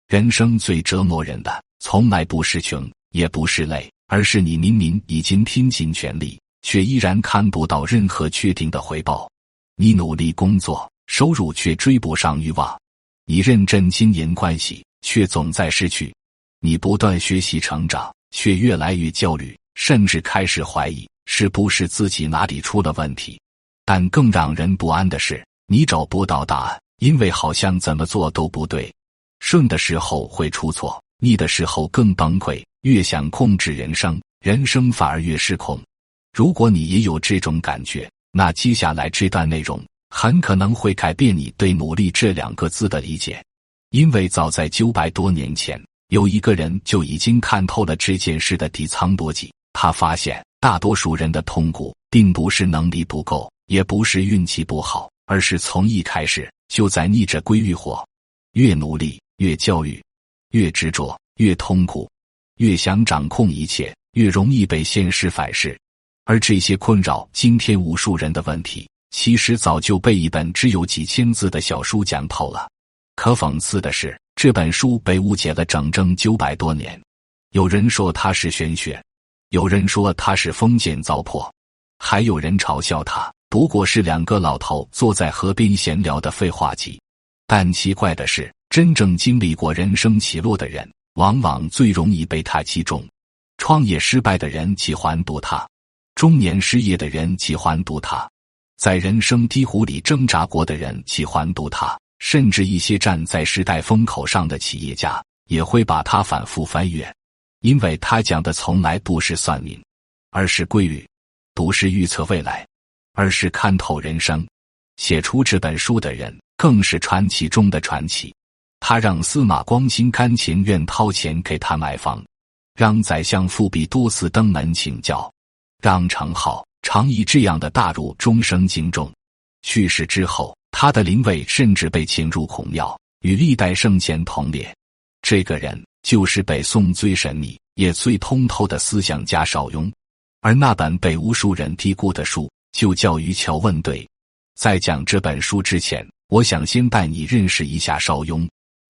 人生最折磨人的，從來不是窮，也不是累，而是你明明已經拼盡全力，卻依然看不到任何確定的回報。你努力工作，收入卻追不上慾望；你認真經營關係，卻總在失去；你不斷學習成長，卻越來越焦慮，甚至開始懷疑是不是自己哪裡出了問題。但更讓人不安的是，你找不到答案，因為好像怎麼做都不對。順的時候會出錯，逆的時候更崩潰，越想控制人生，人生反而越失控。如果你也有這種感覺，那接下來這段內容很可能會改變你對努力這2個字的理解。因為早在900多年前，有一個人就已經看透了這件事的底層邏輯。他發現大多數人的痛苦並不是能力不夠，也不是運氣不好，而是從一開始就在逆着規律活。越努力越焦慮，越執着越痛苦，越想掌控一切越容易被现實反噬。而這些困擾今天無數人的問題，其實早就被一本只有幾千字的小書講透了。可諷刺的是，這本書被誤解了整整900多年。有人說它是玄學，有人說它是封建糟粕，還有人嘲笑它不過是2個老頭坐在河邊閒聊的廢話集。但奇怪的是，真正經歷過人生起落的人，往往最容易被它擊中。創業失敗的人喜歡讀它，中年失業的人喜歡讀它，在人生低谷裡掙扎過的人喜歡讀它，甚至一些站在時代風口上的企業家也會把它反覆翻閱。因為他講的從來不是算命，而是規律；不是預測未來，而是看透人生。寫出這本書的人更是傳奇中的傳奇。他讓司馬光心甘情願掏錢給他買房，讓宰相富弼多次登門請教，讓程顥、常毅這樣的大儒終生敬重。去世之後，他的靈位甚至被請入孔廟，與歷代聖賢同列。這個人就是北宋最神秘也最通透的思想家邵雍。而那本被無數人低估的書就叫《漁樵問對》。在講這本書之前，我想先帶你認識一下邵雍。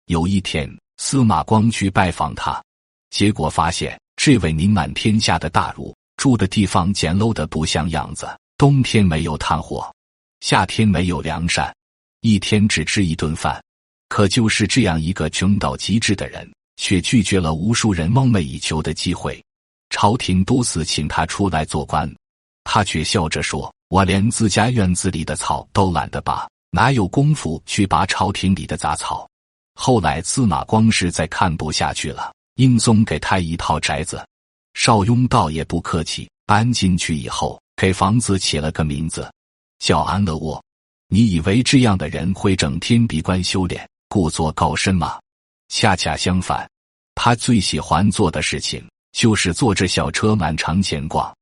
有一天，司馬光去拜訪他，結果發現這位名滿天下的大儒住的地方簡陋的不像樣子，冬天沒有炭火，夏天沒有涼扇，一天只吃1頓飯。可就是這樣一個窮到極致的人，卻拒絕了無數人夢寐以求的機會。朝廷多次請他出來做官，他卻笑着說：“我連自家院子裡的草都懶得拔，哪有功夫去拔朝廷裡的雜草？”後來司馬光實在看不下去了，硬送給他一套宅子。邵雍倒也不客氣，搬進去以後，給房子起了個名字，叫安樂窩。你以為這樣的人會整天閉關修煉，故作高深嗎？恰恰相反，他最喜歡做的事情就是坐着小車滿城閒逛，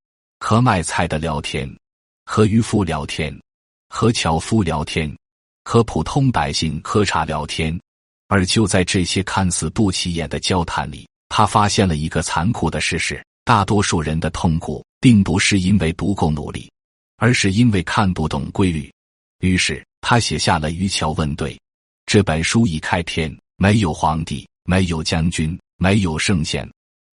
和賣菜的聊天，和漁夫聊天，和樵夫聊天，和普通百姓喝茶聊天。而就在這些看似不起眼的交談裡，他發現了一個殘酷的事實：大多數人的痛苦並不是因為不夠努力，而是因為看不懂規律。於是他寫下了《漁樵問對》。這本書一開篇，沒有皇帝，沒有將軍，沒有聖賢，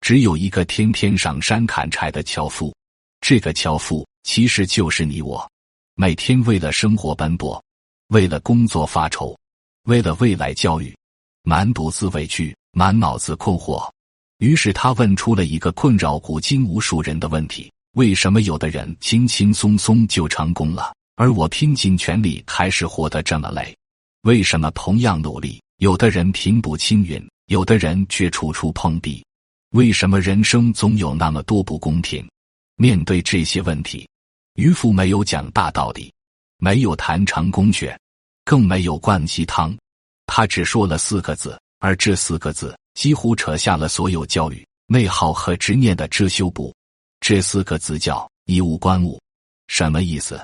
只有一個天天上山砍柴的樵夫。這個樵夫其實就是你我，每天為了生活奔波，為了工作發愁，為了未來焦慮，滿肚子委屈，滿腦子困惑。於是他問出了一個困擾古今無數人的問題：為什麼有的人輕輕鬆鬆就成功了，而我拼盡全力還是活得這麼累？為什麼同樣努力，有的人平步青雲，有的人卻處處碰壁？為什麼人生總有那麼多不公平？面對這些問題，漁夫沒有講大道理，沒有談成功學，更沒有灌雞湯，他只說了4個字，而這4個字幾乎扯下了所有焦慮、內耗和執念的遮羞布。這4個字叫以物觀物。什麼意思？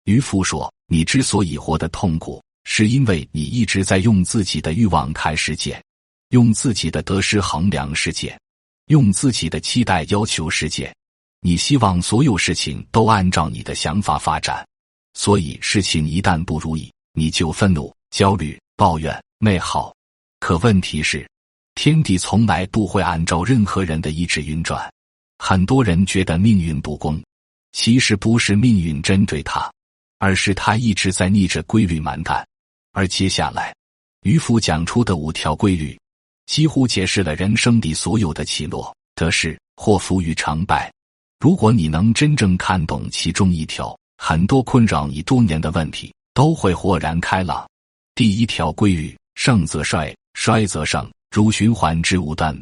漁夫說，你之所以活得痛苦，是因為你一直在用自己的慾望看世界，用自己的得失衡量世界，用自己的期待要求世界。你希望所有事情都按照你的想法發展，所以事情一旦不如意，你就憤怒、焦慮、抱怨、內耗。可問題是，天地從來不會按照任何人的意志運轉。很多人覺得命運不公，其實不是命運針對他，而是他一直在逆着規律蠻幹。而接下來，漁夫講出的5條規律，幾乎解釋了人生裡所有的起落、得失、禍福與成敗。如果你能真正看懂其中1條，很多困擾你多年的問題都會豁然開朗。第1條規律：盛則衰，衰則盛，如循環之無端。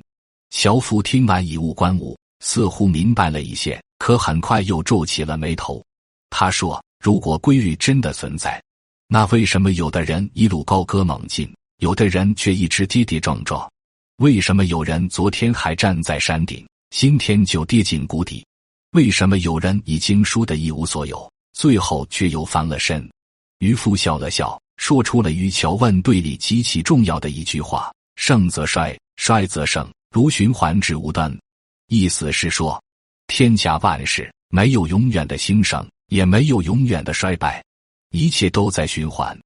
樵夫聽完以物觀物，似乎明白了一些，可很快又皺起了眉頭。他說，如果規律真的存在，那為什麼有的人一路高歌猛進，有的人卻一直跌跌撞撞？為什麼有人昨天還站在山頂，今天就跌進谷底？為什麼有人已經輸得一無所有，最後卻又翻了身？漁夫笑了笑，說出了與拷問對立極其重要的一句話：盛則衰，衰則盛，如循環之無端。意思是說，天下萬事沒有永遠的興盛，也沒有永遠的衰敗，一切都在循環。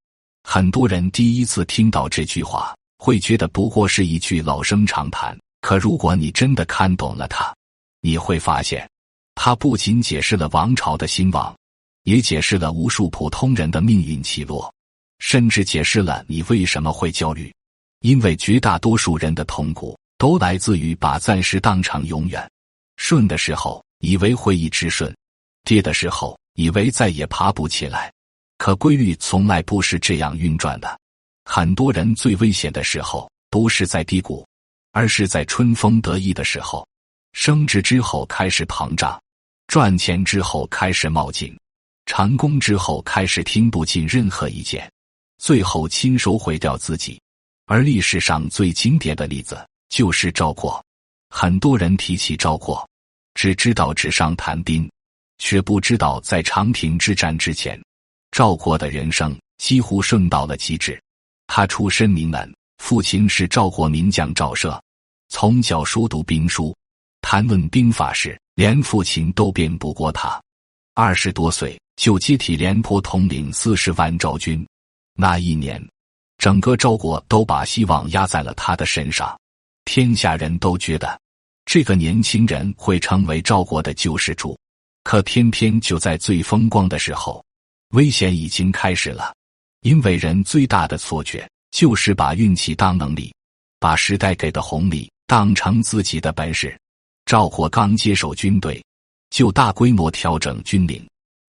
很多人第一次聽到這句話，會覺得不過是一句老生常談，可如果你真的看懂了它，你會發現，它不僅解釋了王朝的興亡，也解釋了無數普通人的命運起落，甚至解釋了你為什麼會焦慮。因為絕大多數人的痛苦都來自於把暫時當成永遠。順的時候以為會一直順，跌的時候以為再也爬不起來。可規律從來不是這樣運轉的。很多人最危險的時候不是在低谷，而是在春風得意的時候。升職之後開始膨脹，賺錢之後開始冒進，成功之後開始聽不進任何意見，最後親手毀掉自己。而歷史上最經典的例子就是趙括。很多人提起趙括，只知道紙上談兵，卻不知道在長平之戰之前，趙括的人生幾乎順到了極致。他出身名門，父親是趙國名將趙奢，從小熟讀兵書，談論兵法時，連父親都辯不過他。20多歲就接替廉頗統領40萬趙軍。那一年，整個趙國都把希望壓在了他的身上。天下人都覺得這個年輕人會成為趙國的救世主，可偏偏就在最風光的時候，危險已經開始了。因為人最大的錯覺就是把運氣當能力，把時代給的紅利當成自己的本事。趙括剛接手軍隊，就大規模調整軍令，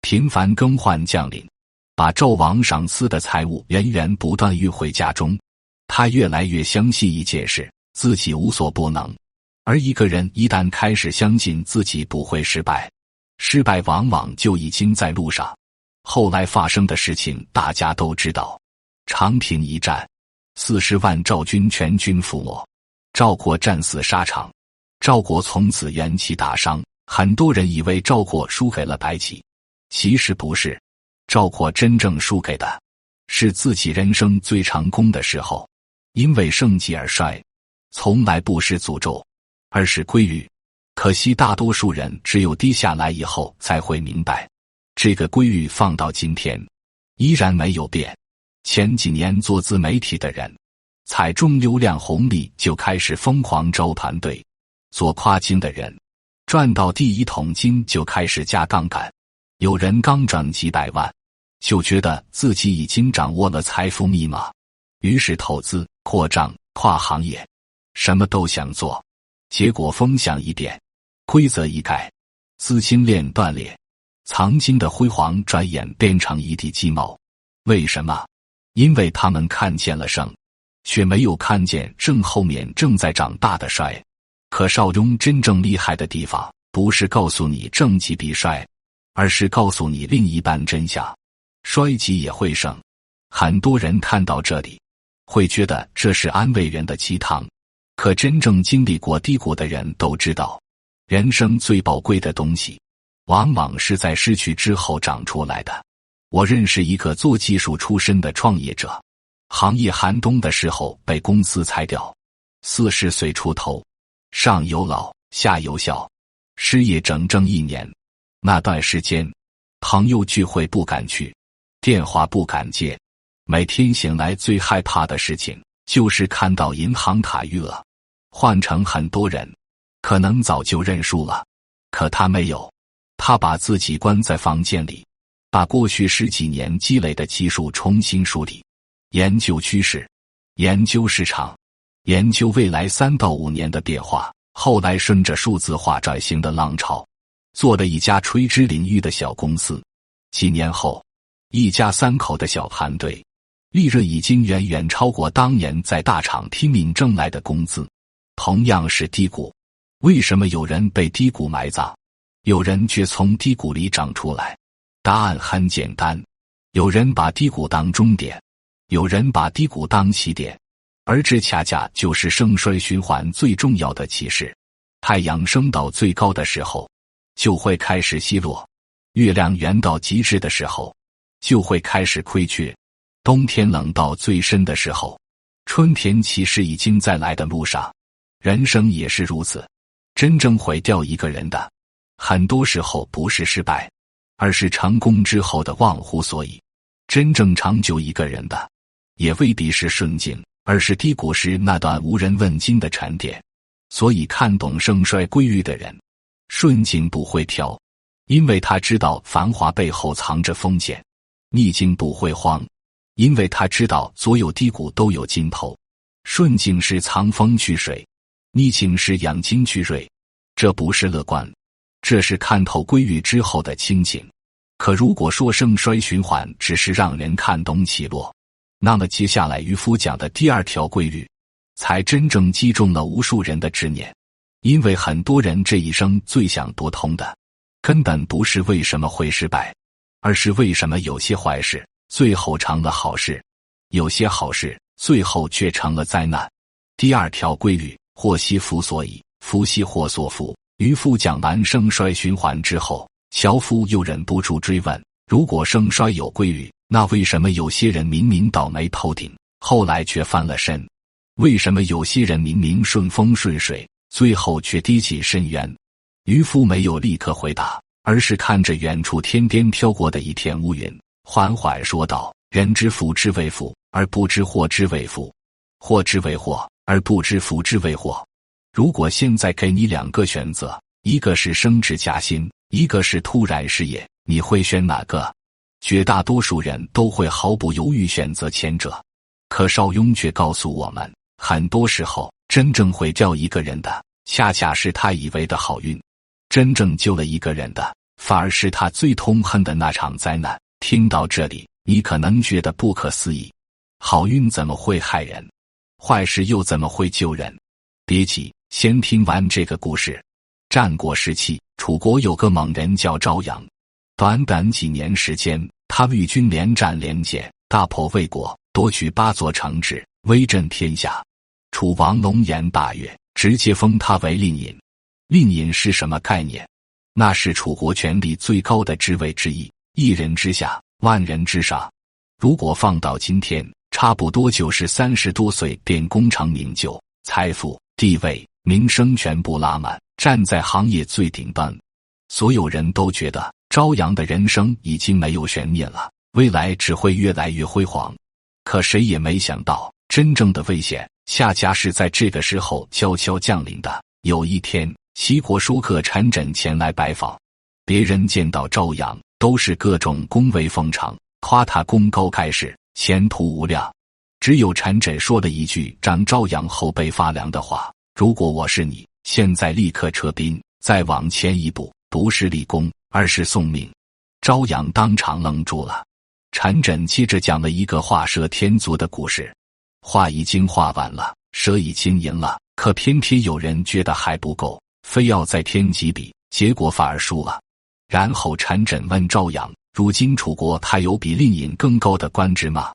頻繁更換將領，把趙王賞賜的財物源源不斷運回家中。他越來越相信一件事，自己無所不能。而一個人一旦開始相信自己不會失敗，失敗往往就已經在路上。後來發生的事情大家都知道，長平一戰，40萬趙軍全軍覆沒，趙括戰死沙場，趙國從此元氣大傷。很多人以為趙括輸給了白起，其實不是，趙括真正輸給的是自己人生最成功的時候。因為盛極而衰，從來不是詛咒，而是規律。可惜大多數人只有低下來以後才會明白，這個規律放到今天依然沒有變。前幾年做自媒體的人，踩中流量紅利就開始瘋狂招團隊；做跨境的人，賺到第一桶金就開始加槓桿。有人剛賺幾百萬，就覺得自己已經掌握了財富密碼，於是投資、擴張、跨行業，什麼都想做。結果風向一變，規則一改，資金鏈斷裂，曾經的輝煌轉眼變成一地雞毛。為什麼？因為他們看見了盛，卻沒有看見正後面正在長大的衰。可邵雍真正厲害的地方，不是告訴你盛極必衰，而是告訴你另一半真相：衰極也會盛。很多人看到這裡，會覺得這是安慰人的雞湯。可真正經歷過低谷的人都知道，人生最寶貴的東西，往往是在失去之後長出來的。我認識一個做技術出身的創業者，行業寒冬的時候被公司裁掉，40歲出頭，上有老下有小，失業整整1年。那段時間，朋友聚會不敢去，電話不敢接，每天醒來最害怕的事情就是看到銀行卡餘額。換成很多人，可能早就認輸了。可他沒有，他把自己關在房間裡，把過去10幾年積累的技術重新梳理，研究趨勢，研究市場，研究未來3到5年的變化。後來順着數字化轉型的浪潮，做了一家垂直領域的小公司。幾年後，一家3口的小團隊，利潤已經遠遠超過當年在大廠拼命掙來的工資。同樣是低谷，為什麼有人被低谷埋葬，有人卻從低谷裡長出來？答案很簡單，有人把低谷當終點，有人把低谷當起點。而這恰恰就是盛衰循環最重要的啟示。太陽升到最高的時候，就會開始西落；月亮圓到極致的時候，就會開始虧缺。冬天冷到最深的時候，春天其實已經在來的路上。人生也是如此，真正毀掉一個人的，很多時候不是失敗，而是成功之後的忘乎所以。真正長久一個人的，也未必是順境，而是低谷時那段無人問津的沉澱。所以看懂盛衰歸於的人，順境不會飄，因為他知道繁華背後藏着風險；逆境不會慌，因為他知道所有低谷都有盡頭。順境是藏風去水，逆境是養精去銳。這不是樂觀，這是看透歸於之後的清醒。可如果說盛衰循環只是讓人看懂起落，那麼接下來漁夫講的第2條規律，才真正擊中了無數人的執念。因為很多人這一生最想讀通的，根本不是為什麼會失敗，而是為什麼有些壞事最後成了好事，有些好事最後卻成了災難。第2條規律，禍兮福所倚，福兮禍所伏。漁夫講完盛衰循環之後，樵夫又忍不住追問，如果盛衰有規律，那為什麼有些人明明倒霉透頂，後來卻翻了身？為什麼有些人明明順風順水，最後卻跌進深淵？漁夫沒有立刻回答，而是看着遠處天邊飄過的一片烏雲，緩緩說道：人知福之謂福，而不知禍之謂福；禍之謂禍，而不知福之謂禍。如果現在給你2個選擇，一個是升職加薪，一個是突然失業，你會選哪個？絕大多數人都會毫不猶豫選擇前者。可邵雍卻告訴我們，很多時候真正毀掉一個人的，恰恰是他以為的好運；真正救了一個人的，反而是他最痛恨的那場災難。聽到這裡，你可能覺得不可思議，好運怎麼會害人？壞事又怎麼會救人？別急，先聽完這個故事。戰國時期，楚國有個猛人叫昭陽，短短幾年時間，他率軍連戰連捷，大破魏國，奪取8座城池，威震天下。楚王龍顏大悅，直接封他為令尹。令尹是什麼概念？那是楚國權力最高的職位之一，1人之下，萬人之上。如果放到今天，差不多就是30多歲便功成名就，財富、地位、名聲全部拉滿，站在行業最頂端。所有人都覺得昭陽的人生已經沒有懸念了，未來只會越來越輝煌。可誰也沒想到，真正的危險恰恰是在這個時候悄悄降臨的。有一天，齊國書客陳轸前來拜訪，別人見到昭陽都是各種恭維奉承，誇他功高蓋世，前途無量。只有陳轸說了一句讓昭陽後背發涼的話：如果我是你，現在立刻撤兵，再往前一步，不是立功，而是送命。昭陽當場愣住了。陳轸接着講了一個畫蛇添足的故事。畫已經畫完了，蛇已經贏了，可偏偏有人覺得還不夠，非要再添幾筆，結果反而輸了。然後陳轸問昭陽，如今楚國還有比令尹更高的官職嗎？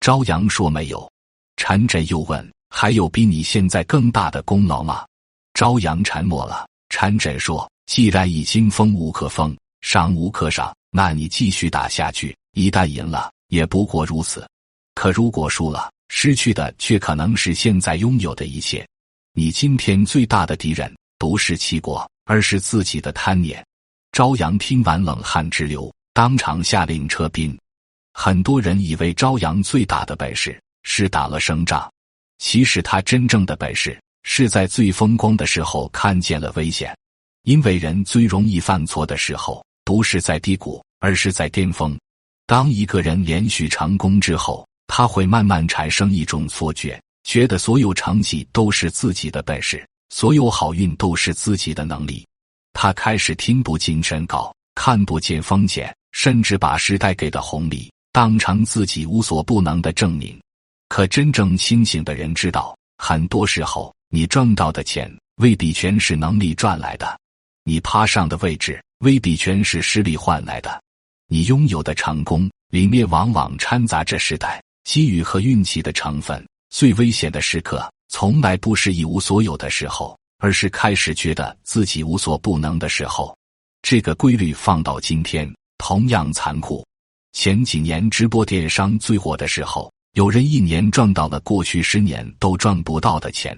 昭陽說沒有。陳轸又問，還有比你現在更大的功勞嗎？昭陽沉默了。陳轸說，既然已經封無可封，賞無可賞，那你繼續打下去，一旦贏了，也不過如此。可如果輸了，失去的卻可能是現在擁有的一切。你今天最大的敌人，不是齊國，而是自己的貪念。昭陽聽完冷汗直流，當場下令撤兵。很多人以為昭陽最大的本事是打了勝仗，其實他真正的本事是在最風光的時候看見了危險。因為人最容易犯錯的時候，不是在低谷，而是在巔峰。當一個人連續成功之後，他會慢慢產生一種錯覺，覺得所有成績都是自己的本事，所有好運都是自己的能力。他開始聽不進申告，看不見風險，甚至把時代給的紅利當成自己無所不能的證明。可真正清醒的人知道，很多時候你賺到的錢未必全是能力賺來的，你爬上的位置未必全是實力換來的，你擁有的成功裡面往往摻雜着時代、機遇和運氣的成分。最危險的時刻從來不是一無所有的時候，而是開始覺得自己無所不能的時候。這個規律放到今天同樣殘酷。前幾年直播電商最火的時候，有人一年賺到了過去10年都賺不到的錢。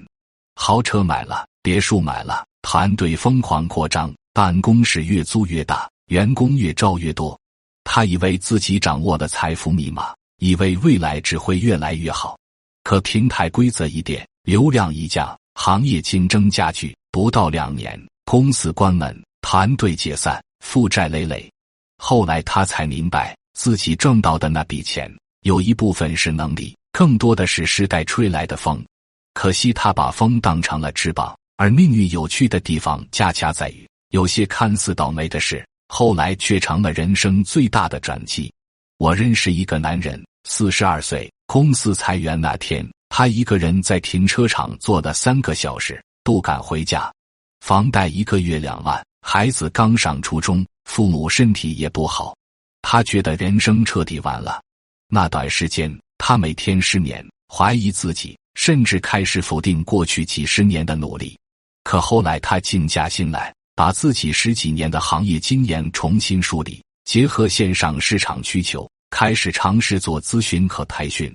豪車買了，別墅買了，團隊瘋狂擴張，辦公室越租越大，員工越招越多。他以為自己掌握了財富密碼，以為未來只會越來越好。可平台規則一變，流量一降，行業競爭加劇，不到2年，公司關門，團隊解散，負債累累。後來他才明白，自己掙到的那筆錢，有一部分是能力，更多的是時代吹來的風。可惜他把風當成了翅膀，而命運有趣的地方恰恰在於，有些看似倒霉的事，後來卻成了人生最大的轉機。我認識一個男人，42歲，公司裁員那天，他一個人在停車場坐了3個小時，不敢回家。房貸1個月2萬，孩子剛上初中，父母身體也不好，他覺得人生徹底完了。那段時間，他每天失眠，懷疑自己，甚至開始否定過去幾十年的努力。可後來他靜下心來，把自己10幾年的行業經驗重新梳理，結合線上市場需求，開始嘗試做諮詢和培訓。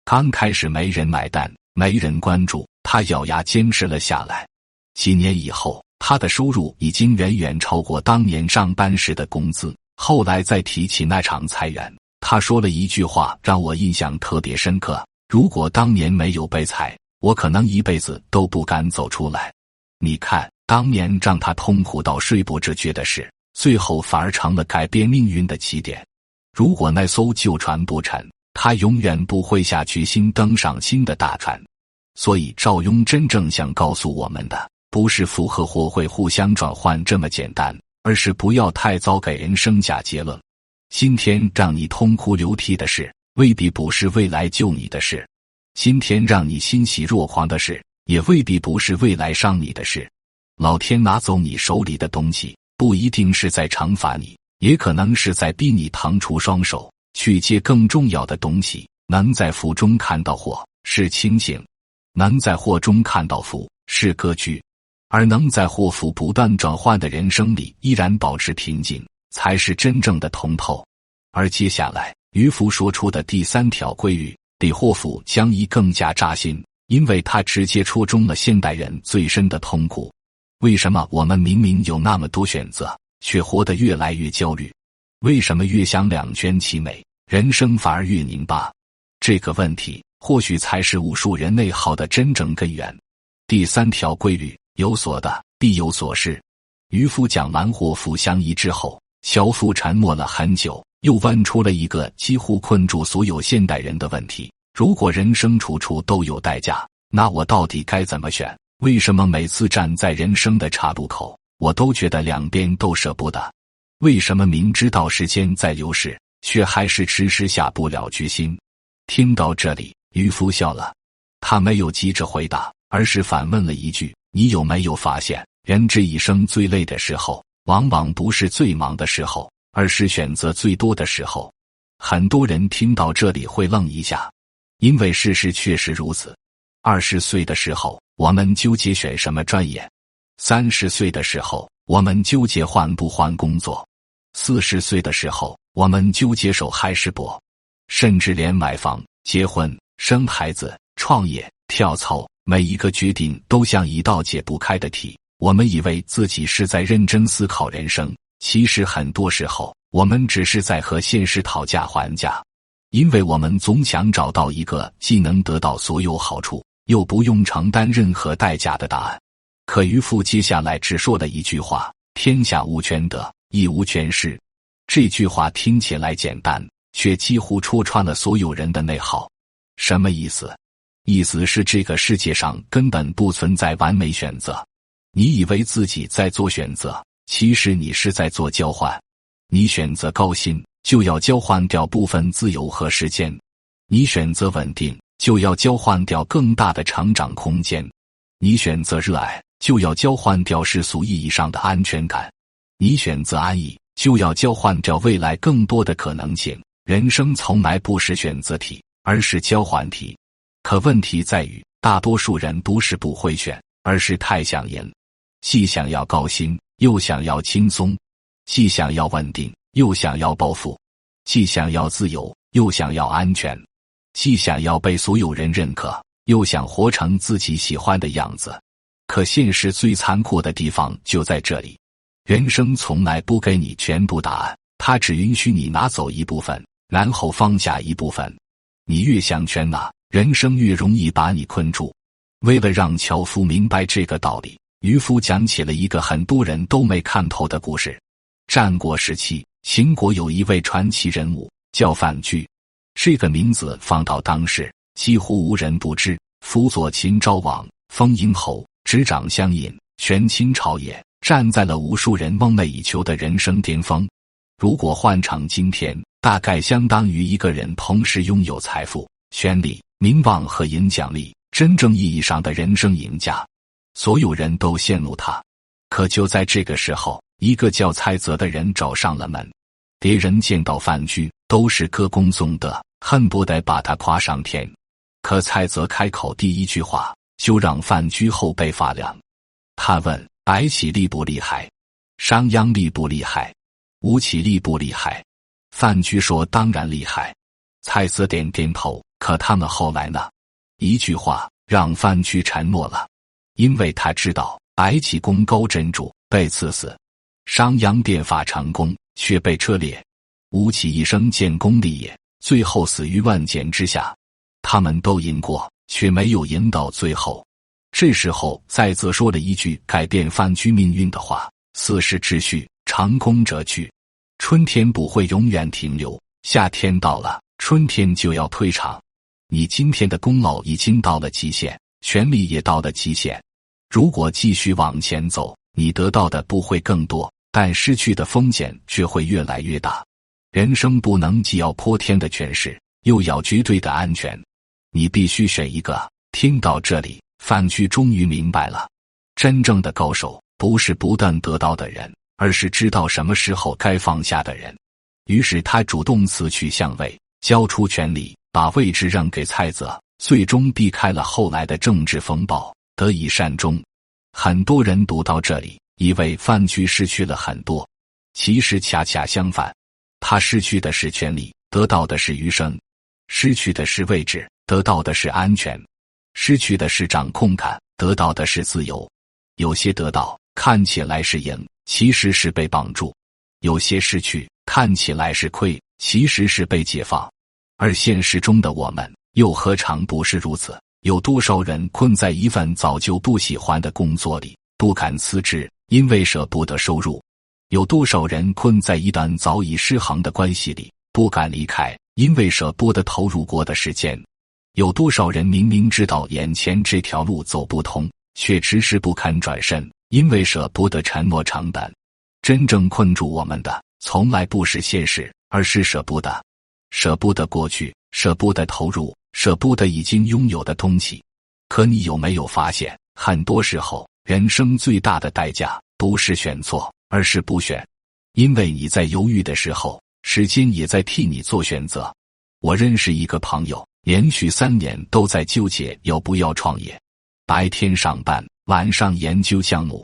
剛開始沒人買單，沒人關注，他咬牙堅持了下來。幾年以後，他的收入已經遠遠超過當年上班時的工資。後來再提起那場裁員，他說了一句話讓我印象特別深刻：如果當年沒有被裁，我可能一輩子都不敢走出來。你看，當年讓他痛苦到睡不着覺的事，最後反而成了改變命運的起點。如果那艘舊船不沉，他永遠不會下決心登上新的大船。所以趙雍真正想告訴我們的，不是福和禍會互相轉換這麼簡單，而是不要太早給人生下結論。今天讓你痛哭流涕的事，未必不是未來救你的事；今天讓你欣喜若狂的事，也未必不是未來傷你的事。老天拿走你手裡的東西，不一定是在懲罰你，也可能是在逼你騰出雙手去接更重要的東西。能在福中看到禍，是清醒；能在禍中看到福，是格局。而能在禍福不斷轉換的人生裡依然保持平靜，才是真正的通透。而接下來漁夫說出的第3條規律，比禍福將亦更加扎心，因為它直接戳中了現代人最深的痛苦。為什麼我們明明有那麼多選擇，卻活得越來越焦慮？為什麼越想兩全其美，人生反而越擰巴？這個問題或許才是無數人內耗的真正根源。第3條規律，有所得必有所失。漁夫講完禍福相依之後，樵夫沉默了很久，又問出了一個幾乎困住所有現代人的問題：如果人生處處都有代價，那我到底該怎麼選？為什麼每次站在人生的岔路口，我都覺得兩邊都捨不得？為什麼明知道時間在流逝，卻還是遲遲下不了決心？聽到這裡，漁夫笑了，他沒有急着回答，而是反問了一句：你有沒有發現，人這一生最累的時候，往往不是最忙的時候，而是選擇最多的時候？很多人聽到這裡會愣一下，因為事實確實如此。20歲的時候，我們糾結選什麼專業；30歲的時候，我們糾結換不換工作；40歲的時候，我們糾結守還是搏，甚至連買房、結婚、生孩子、創業、跳槽，每一個決定都像一道解不開的題。我們以為自己是在認真思考人生，其實很多時候，我們只是在和現實討價還價。因為我們總想找到一個既能得到所有好處，又不用承擔任何代價的答案。可漁夫接下來只說了一句話：天下無全得，亦無全失。這句話聽起來簡單，卻幾乎戳穿了所有人的內耗。什麼意思？意思是這個世界上根本不存在完美選擇。你以為自己在做選擇，其實你是在做交換。你選擇高薪，就要交換掉部分自由和時間；你選擇穩定，就要交換掉更大的成長空間；你選擇熱愛，就要交換掉世俗意義上的安全感；你選擇安逸，就要交換掉未來更多的可能性。人生從來不是選擇題，而是交換題。可問題在於，大多數人不是不會選，而是太想贏，既想要高薪，又想要輕鬆；既想要穩定，又想要抱負；既想要自由，又想要安全；既想要被所有人認可，又想活成自己喜歡的樣子。可現實最殘酷的地方就在這裡，人生從來不給你全部答案，它只允許你拿走一部分，然後放下一部分。你越想全拿，人生越容易把你困住。為了讓樵夫明白這個道理，漁夫講起了一個很多人都沒看透的故事。戰國時期，秦國有一位傳奇人物叫范雎，這個名字放到當時幾乎無人不知。輔佐秦昭王，封殷侯，執掌相印，權傾朝野，站在了無數人夢寐以求的人生巔峰。如果換成今天，大概相當於一個人同時擁有財富、權力、名望和影響力，真正意義上的人生贏家。所有人都羨慕他。可就在這個時候，一個叫蔡澤的人找上了門。別人見到范雎都是歌功頌德，恨不得把他誇上天。可蔡澤開口第一句話，就讓范雎後背發涼。他問：白起厲不厲害？商鞅厲不厲害？吳起厲不厲害？范雎說：當然厲害。蔡澤點點頭。可他們後來呢？一句話讓范雎沉默了，因為他知道白起功高震主，被賜死；商鞅變法成功，卻被車裂；吳起一生建功立業，最後死於萬箭之下。他們都贏過，卻沒有贏到最後。這時候蔡澤說了一句改變范雎命運的話：四時之序，成功者去。春天不會永遠停留，夏天到了，春天就要退場。你今天的功勞已經到了極限，權力也到了極限。如果繼續往前走，你得到的不會更多，但失去的風險卻會越來越大。人生不能既要潑天的權勢，又要絕對的安全，你必須選一個。聽到這裡，范雎終於明白了，真正的高手不是不斷得到的人，而是知道什麼時候該放下的人。於是他主動辭去相位，交出權力，把位置讓給蔡澤，最終避開了後來的政治風暴，得以善終。很多人讀到這裡，以為范雎失去了很多，其實恰恰相反，他失去的是權力，得到的是餘生；失去的是位置，得到的是安全；失去的是掌控感，得到的是自由。有些得到看起來是贏，其實是被綁住；有些失去看起來是虧，其實是被解放。而現實中的我們又何嘗不是如此？有多少人困在一份早就不喜歡的工作裡，不敢辭職，因為捨不得收入？有多少人困在一段早已失衡的關係裡，不敢離開，因為捨不得投入過的時間？有多少人明明知道眼前這條路走不通，卻遲遲不肯轉身，因為捨不得沉沒成本？真正困住我們的，從來不是現實，而是捨不得。捨不得過去，捨不得投入，捨不得已經擁有的東西。可你有沒有發現，很多時候，人生最大的代價，不是選錯，而是不選。因為你在猶豫的時候，時間也在替你做選擇。我認識一個朋友，連續3年都在糾結要不要創業，白天上班，晚上研究項目。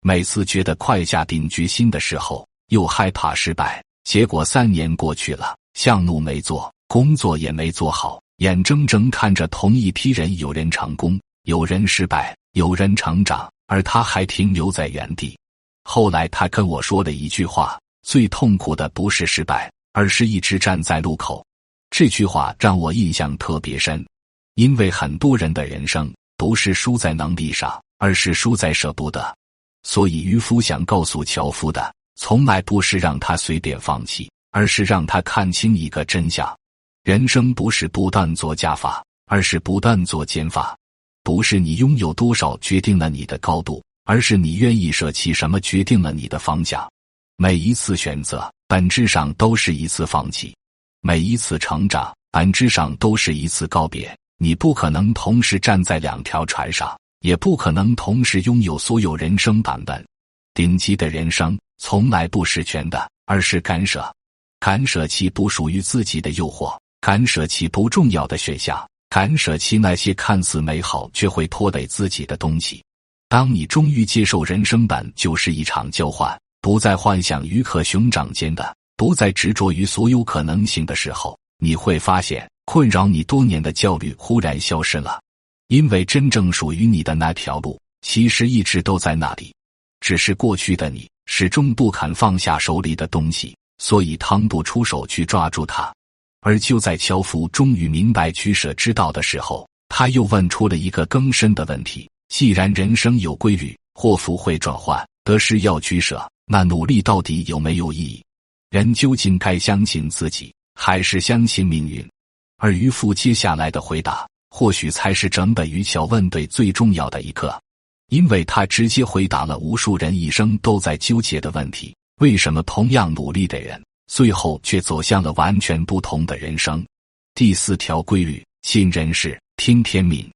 每次覺得快下定決心的时候，又害怕失敗。結果3年過去了，項目沒做，工作也沒做好，眼睜睜看着同一批人，有人成功，有人失敗，有人成長，而他還停留在原地。後來他跟我說了一句話：最痛苦的不是失敗，而是一直站在路口。這句話讓我印象特別深，因為很多人的人生不是輸在能力上，而是輸在捨不得。所以漁夫想告訴樵夫的，從來不是讓他隨便放棄，而是讓他看清一個真相：人生不是不斷做加法，而是不斷做減法。不是你擁有多少決定了你的高度，而是你願意捨棄什麼決定了你的方向。每一次選擇本質上都是一次放棄，每一次成長本質上都是一次告別。你不可能同時站在2條船上，也不可能同時擁有所有人生版本。頂級的人生從來不是全的，而是干涉。干捨棄不屬於自己的誘惑，干捨棄不重要的選項，干捨棄那些看似美好卻會拖累自己的東西。當你終於接受人生本就是一場交換，不再幻想魚和熊掌間的，不再執着於所有可能性的時候，你會發現困擾你多年的焦慮忽然消失了。因為真正屬於你的那條路其實一直都在那裡，只是過去的你始終不肯放下手裡的東西，所以趟不出手去抓住它。而就在樵夫終於明白取捨之道的時候，他又問出了一個更深的問題：既然人生有規律，禍福會轉換，得失要取捨，那努力到底有沒有意義？人究竟該相信自己，還是相信命運？而漁夫接下來的回答，或許才是整本漁樵問對最重要的一課，因為他直接回答了無數人一生都在糾結的問題：為什麼同樣努力的人，最後卻走向了完全不同的人生？第4條規律：信人事，聽天命。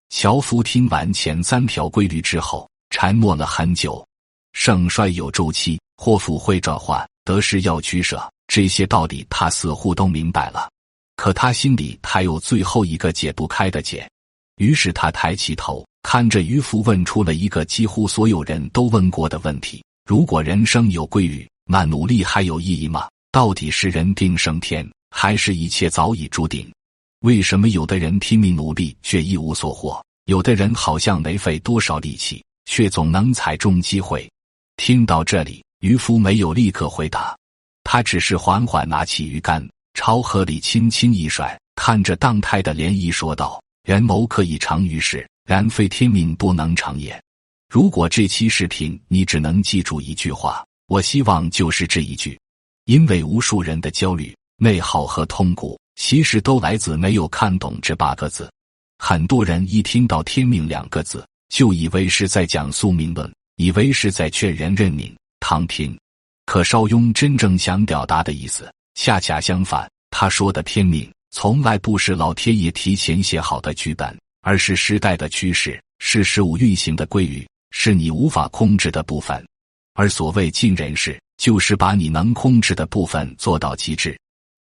樵夫聽完前3條規律之後，沉默了很久。盛衰有週期，禍福會轉換，得失要取捨，這些道理他似乎都明白了。可他心裡還有最後一個解不開的結。於是他抬起頭，看着漁夫，問出了一個幾乎所有人都問過的問題：如果人生有規律，那努力還有意義嗎？到底是人定勝天，還是一切早已注定？為什麼有的人拼命努力卻一無所獲，有的人好像沒費多少力氣，卻總能踩中機會？聽到這裡，漁夫沒有立刻回答，他只是緩緩拿起魚竿，朝河裡輕輕一甩，看着蕩開的漣漪說道：人謀可以長於世，然非天命不能長也。如果這期視頻你只能記住一句話，我希望就是這一句。因為無數人的焦慮、內耗和痛苦，其實都來自沒有看懂這8個字。很多人一聽到天命2個字，就以為是在講宿命論，以為是在勸人認命、躺平。可邵雍真正想表達的意思，恰恰相反。他說的天命，從來不是老天爺提前寫好的劇本，而是時代的趨勢，是事物運行的規律，是你無法控制的部分。而所謂盡人事，就是把你能控制的部分做到極致。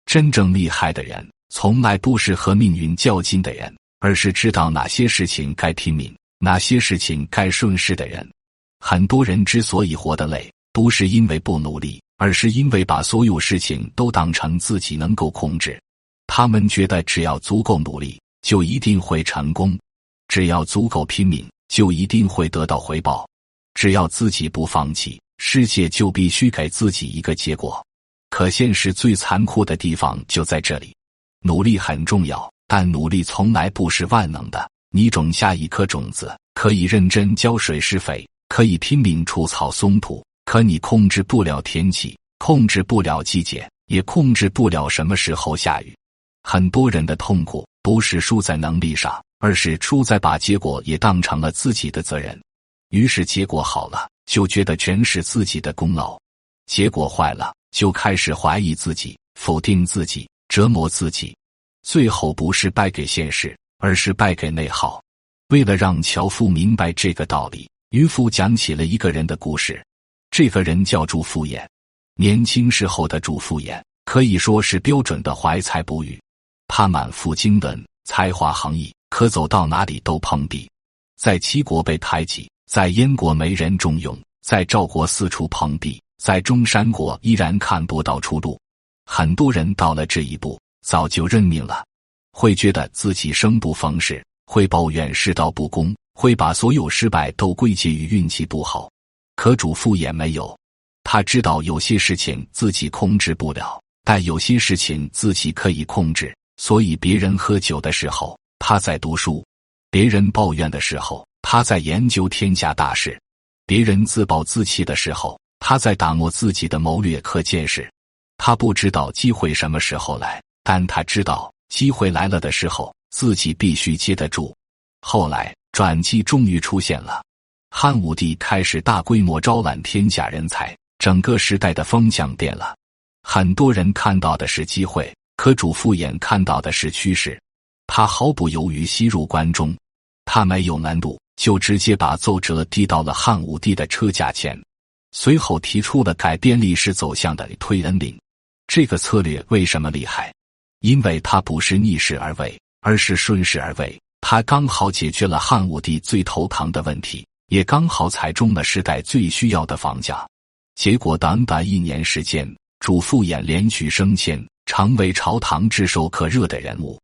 真正厲害的人，從來不是和命運較勁的人，而是知道哪些事情該拼命，哪些事情該順勢的人。很多人之所以活得累，不是因為不努力，而是因為把所有事情都當成自己能夠控制。他們覺得只要足夠努力，就一定會成功；只要足夠拼命，就一定會得到回報；只要自己不放棄，世界就必須給自己一個結果。可現實最殘酷的地方就在這裡。努力很重要，但努力從來不是萬能的。你種下一顆種子，可以認真澆水施肥，可以拼命除草鬆土，可你控制不了天氣，控制不了季節，也控制不了什麼時候下雨。很多人的痛苦不是輸在能力上，而是輸在把結果也當成了自己的責任。於是結果好了，就覺得全是自己的功勞；結果壞了，就開始懷疑自己，否定自己，折磨自己。最後不是敗給現實，而是敗給內耗。為了讓樵夫明白這個道理，漁夫講起了一個人的故事。這個人叫祝復衍。年輕時候的祝復衍可以說是標準的懷才不遇。他滿腹經綸，才華橫溢，可走到哪裡都碰壁。在齊國被排擠，在燕國沒人重用，在趙國四處碰壁，在中山國依然看不到出路。很多人到了這一步，早就認命了，會覺得自己生不逢時，會抱怨世道不公，會把所有失敗都歸結於運氣不好。可祝復衍沒有，他知道有些事情自己控制不了，但有些事情自己可以控制。所以別人喝酒的時候，他在讀書；別人抱怨的時候，他在研究天下大事；別人自暴自棄的時候，他在打磨自己的謀略和見識。他不知道機會什麼時候來，但他知道機會來了的時候，自己必須接得住。後來轉機終於出現了，漢武帝開始大規模招攬天下人才，整個時代的風向變了。很多人看到的是機會，可主父偃看到的是趨勢。他毫不猶豫吸入關中，他沒有難度，就直接把奏折遞到了漢武帝的車駕前，隨後提出了改變歷史走向的推恩令。這個策略為什麼厲害？因為它不是逆勢而為，而是順勢而為。它剛好解決了漢武帝最頭疼的問題，也剛好踩中了時代最需要的方向。結果短短1年時間，主父偃連續升遷，成為朝堂炙手可熱的人物。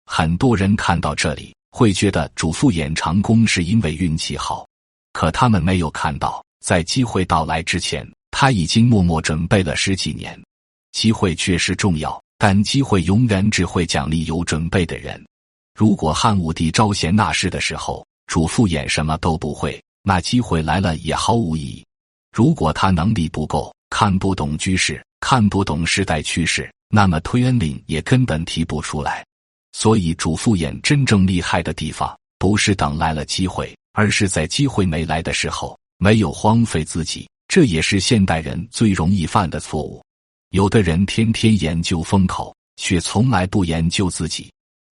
很多人看到這裡，會覺得主父偃成功是因為運氣好，可他們沒有看到，在機會到來之前，他已經默默準備了10幾年。機會確實重要，但機會永遠只會獎勵有準備的人。如果漢武帝招賢納士的時候，主父偃什麼都不會，那機會來了也毫無意義。如果他能力不夠，看不懂局勢，看不懂時代趨勢，那麼推恩令也根本提不出來。所以主父偃真正厲害的地方，不是等來了機會，而是在機会沒來的時候，沒有荒廢自己。這也是現代人最容易犯的錯誤。有的人天天研究風口，卻從來不研究自己；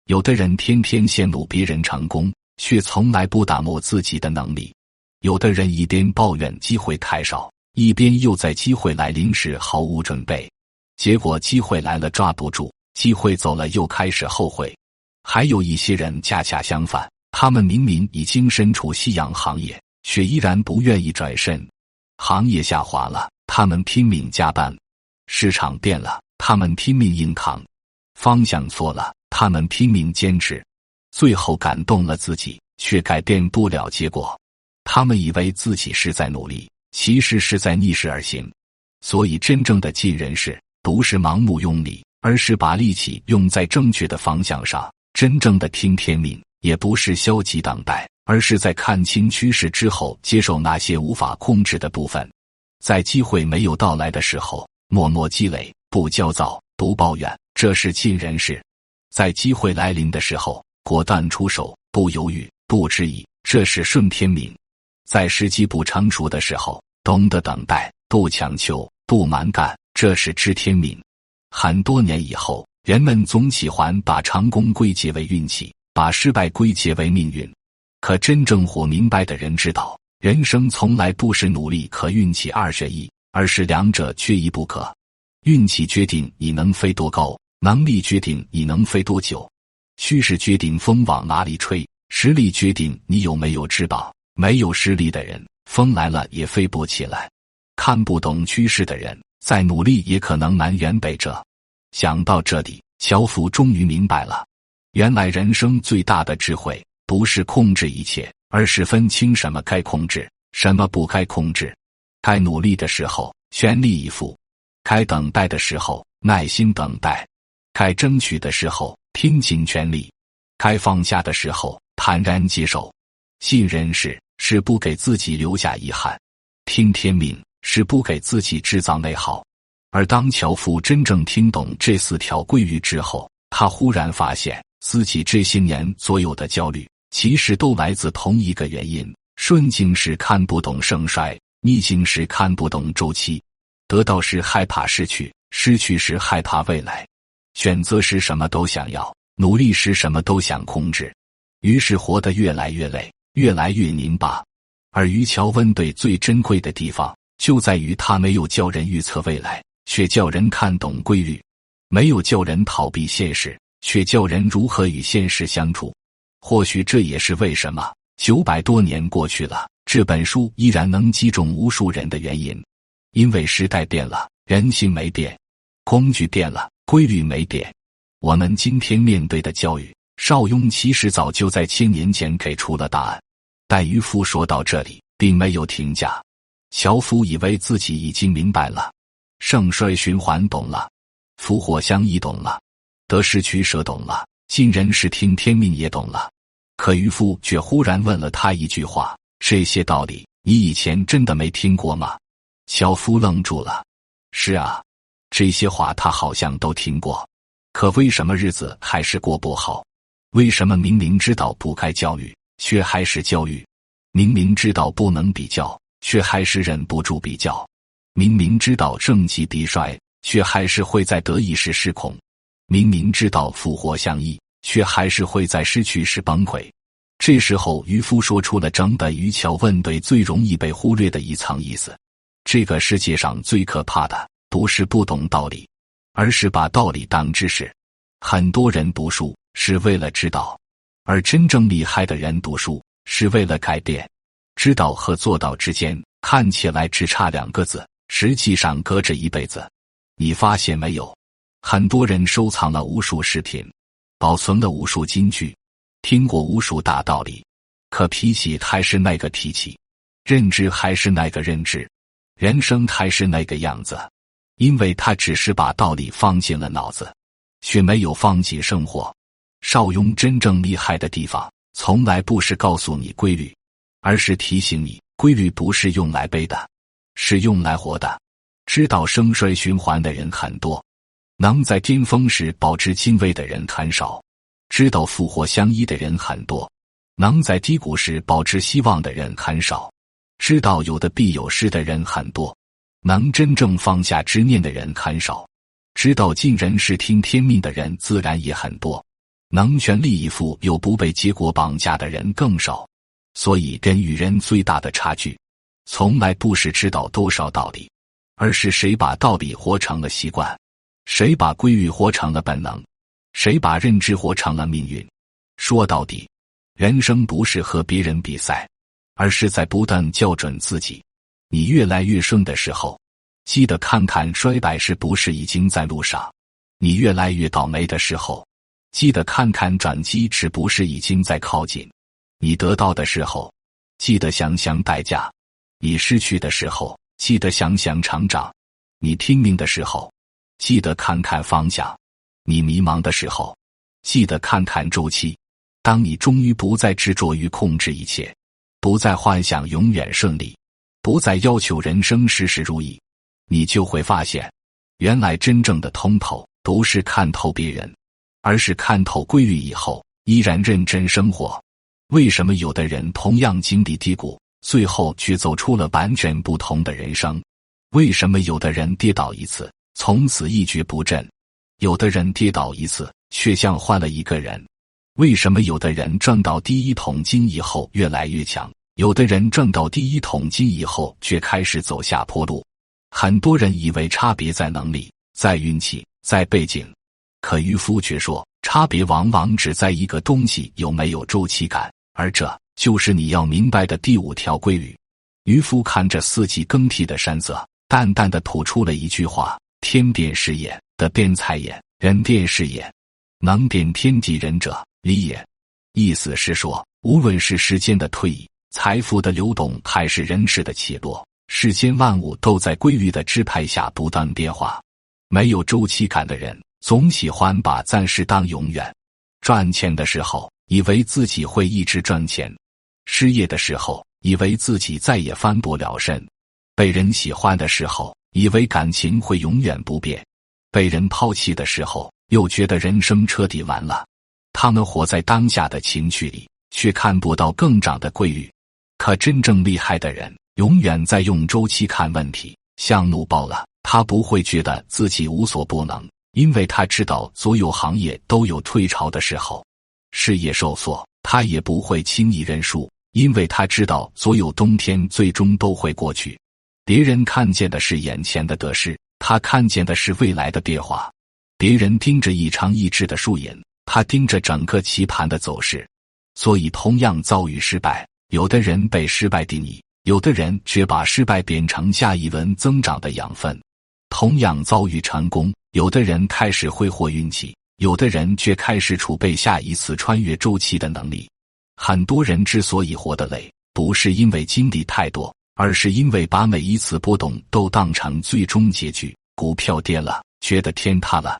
有的人天天羨慕別人成功，卻從來不打磨自己的能力；有的人一邊抱怨機會太少，一邊又在機會來臨時毫無準備，結果機會來了抓不住，機會走了又開始後悔。還有一些人恰恰相反，他們明明已經身處夕陽行業，卻依然不願意轉身。行業下滑了，他們拼命加班；市場變了，他們拼命硬扛；方向錯了，他們拼命堅持。最後感動了自己，卻改變不了結果。他們以為自己是在努力，其實是在逆勢而行。所以真正的盡人事，不是盲目用力，而是把力氣用在正確的方向上。真正的聽天命，也不是消極等待，而是在看清趨勢之後，接受那些無法控制的部分。在機會沒有到來的時候，默默積累，不焦躁，不抱怨，這是盡人事；在機會來臨的時候，果斷出手，不猶豫，不遲疑，這是順天命；在時機不成熟的時候，懂得等待，不強求，不蠻幹，這是知天命。很多年以後，人們總喜歡把成功歸結為運氣，把失敗歸結為命運。可真正活明白的人知道，人生從來不是努力和運氣2選1，而是兩者缺一不可。運氣決定你能飛多高，能力決定你能飛多久。趨勢決定風往哪裡吹，實力決定你有沒有翅膀。沒有實力的人，風來了也飛不起來。看不懂趨勢的人，再努力也可能南轅北轍。想到這裡，樵夫終於明白了，原來人生最大的智慧，不是控制一切，而是分清什麼該控制，什麼不該控制。該努力的時候，全力以赴；該等待的時候，耐心等待；該爭取的時候，拼盡全力；該放下的時候，坦然接受。盡人事是不給自己留下遺憾，聽天命是不給自己制造內耗。而當樵夫真正聽懂這4條規律之後，他忽然發現自己這些年所有的焦慮，其實都來自同一個原因：順境時看不懂盛衰，逆境時看不懂週期。得到時害怕失去，失去時害怕未來。選擇時什麼都想要，努力時什麼都想控制。於是活得越來越累，越來越拧巴。而於喬溫對最珍貴的地方，就在於他沒有教人預測未來，卻叫人看懂規律；沒有叫人逃避現實，卻叫人如何與現實相處。或許這也是為什麼900多年過去了，這本書依然能擊中無數人的原因。因為時代變了，人性沒變；工具變了，規律沒變。我們今天面對的教育，邵雍其實早就在1000年前給出了答案。但漁夫說到這裡，並沒有停下。樵夫以為自己已經明白了，盛衰循環懂了，福禍相依懂了，得失取捨懂了，盡人事聽天命也懂了。可漁夫卻忽然問了他一句話：這些道理你以前真的沒聽過嗎？樵夫愣住了。是啊，這些話他好像都聽過，可為什麼日子還是過不好？為什麼明明知道不該教育，卻還是教育？明明知道不能比較，卻還是忍不住比較；明明知道盛極必衰，卻還是會在得意時失控；明明知道福禍相依，卻還是會在失去時崩潰。這時候漁夫說出了整本漁樵問對最容易被忽略的一層意思：這個世界上最可怕的不是不懂道理，而是把道理當知識。很多人讀書是為了知道，而真正厲害的人讀書是為了改變。知道和做到之間看起來只差2個字，實際上隔着一輩子。你發現沒有？很多人收藏了無數飾品，保存了無數金句，聽過無數大道理，可脾氣還是那個脾氣，認知還是那個認知，人生還是那個樣子。因為他只是把道理放進了腦子，卻沒有放進生活。邵雍真正厲害的地方，從來不是告訴你規律，而是提醒你，規律不是用來背的，是用來活的。知道盛衰循環的人很多，能在巔峰時保持敬畏的人很少；知道福禍相依的人很多，能在低谷時保持希望的人很少；知道有得必有失的人很多，能真正放下執念的人很少；知道盡人事聽天命的人自然也很多，能全力以赴又不被結果綁架的人更少。所以人與人最大的差距，從來不是知道多少道理，而是誰把道理活成了習慣，誰把規律活成了本能，誰把認知活成了命運。說到底，人生不是和別人比賽，而是在不斷校準自己。你越來越順的时候，記得看看衰敗是不是已經在路上；你越來越倒霉的时候，記得看看轉機是不是已經在靠近。你得到的時候，記得想想代價；你失去的時候，記得想想成長；你拼命的时候，記得看看方向；你迷茫的時候，記得看看周期。當你終於不再執着於控制一切，不再幻想永遠順利，不再要求人生事事如意，你就會發現，原來真正的通透不是看透別人，而是看透規律以後依然認真生活。為什麼有的人同樣經歷低谷，最後卻走出了完全不同的人生？為什麼有的人跌倒一次，從此一蹶不振，有的人跌倒一次，卻像換了一個人？為什麼有的人賺到第一桶金以後越來越強，有的人賺到第一桶金以後卻開始走下坡路？很多人以為差別在能力，在運氣，在背景，可漁夫卻說，差別往往只在一個東西有沒有周期感，而這就是你要明白的第5條規律。漁夫看着四季更替的山色，淡淡地吐出了一句話：天變是也，地變才也，人變是也，能變天地人者，理也。意思是說，無論是時間的推移，財富的流動，還是人事的起落，世間萬物都在規律的支配下不斷變化。沒有周期感的人，總喜歡把暫時當永遠。賺錢的時候，以為自己會一直賺錢；失業的時候，以為自己再也翻不了身；被人喜歡的時候，以為感情會永遠不變；被人拋棄的時候，又覺得人生徹底完了。他們活在當下的情緒裡，卻看不到更長的規律。可真正厲害的人，永遠在用周期看問題。像怒爆了，他不會覺得自己無所不能，因為他知道所有行業都有退潮的時候；事業受挫，他也不會輕易認輸，因為他知道所有冬天最終都會過去。別人看見的是眼前的得失，他看見的是未來的變化。別人盯着一長一直的輸贏，他盯着整個棋盤的走勢。所以同樣遭遇失敗，有的人被失敗定義，有的人卻把失敗變成下一輪增長的養分。同樣遭遇成功，有的人開始揮霍運氣，有的人卻開始儲備下一次穿越周期的能力。很多人之所以活得累，不是因為經歷太多，而是因為把每一次波動都當成最終結局。股票跌了，覺得天塌了；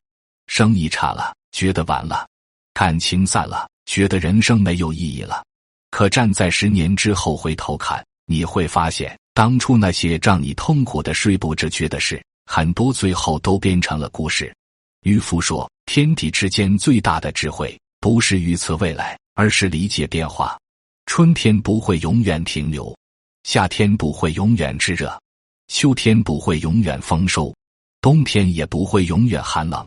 生意差了，覺得完了；感情散了，覺得人生沒有意義了。可站在10年之後回頭看，你會發現，當初那些讓你痛苦的睡不着覺的事，很多最後都變成了故事。漁夫說，天地之間最大的智慧，不是預測未來，而是理解變化。春天不會永遠停留，夏天不會永遠炙熱，秋天不會永遠豐收，冬天也不會永遠寒冷。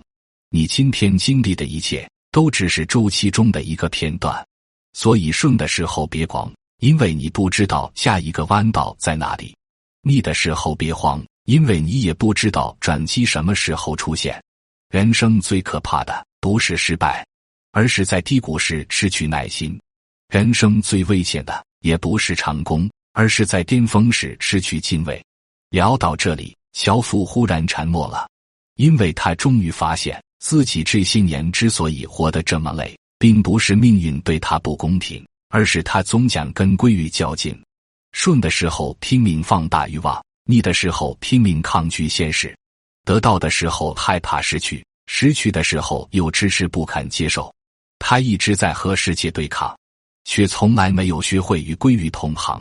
你今天經歷的一切，都只是週期中的一個片段。所以順的時候別慌，因為你不知道下一個彎道在哪裡；逆的時候別慌，因為你也不知道轉機什麼時候出現。人生最可怕的不是失敗，而是在低谷時失去耐心。人生最危險的也不是成功，而是在巔峰時失去敬畏。聊到這裡，樵夫忽然沉默了，因為他終於發現自己這些年之所以活得這麼累，並不是命運對他不公平，而是他總想跟規律較勁。順的時候拼命放大慾望，逆的時候拼命抗拒現實。得到的時候害怕失去，失去的時候又遲遲不肯接受。他一直在和世界對抗，卻從來沒有學會與規律同行。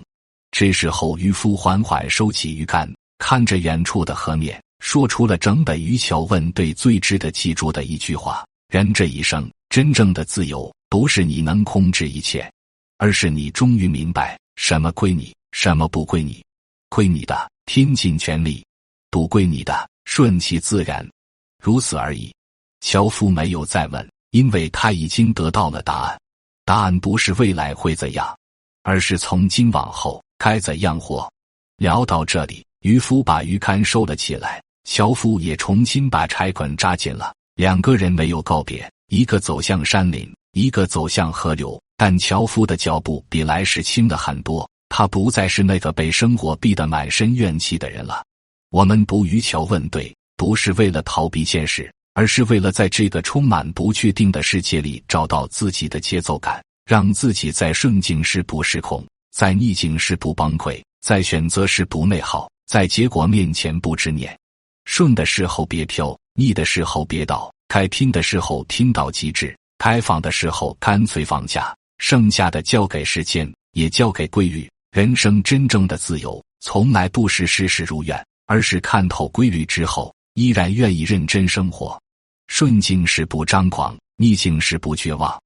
這時候漁夫緩緩收起魚竿，看着遠處的河面，說出了整本漁樵問對最值得記住的一句話：人這一生，真正的自由，不是你能控制一切，而是你終於明白什麼歸你，什麼不歸你。歸你的，拼盡全力；不歸你的，順其自然，如此而已。樵夫沒有再問，因為他已經得到了答案。答案不是未來會怎樣，而是從今往後該怎樣活。聊到這裡，漁夫把魚竿收了起來，樵夫也重新把柴捆扎緊了。兩個人沒有告別，一個走向山林，一個走向河流，但樵夫的腳步比來時輕了很多。他不再是那個被生活逼得滿身怨氣的人了。我們捕魚樵問對，不是為了逃避現實，而是為了在這個充滿不確定的世界裡找到自己的節奏感，讓自己在順境時不失控，在逆境時不崩潰，在選擇時不內耗，在結果面前不執念。順的時候別飄，逆的時候別倒，該拼的時候拼到極致，該放的時候乾脆放下，剩下的交給時間，也交給規律。人生真正的自由，從來不是事事如願，而是看透規律之後，依然願意認真生活。順境時不張狂，逆境時不絕望，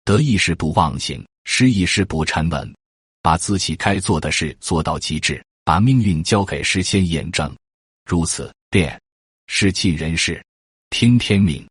得意時不忘形，失意時不沉穩。把自己該做的事做到極致，把命運交給時間驗證。如此便是盡人事，聽天命。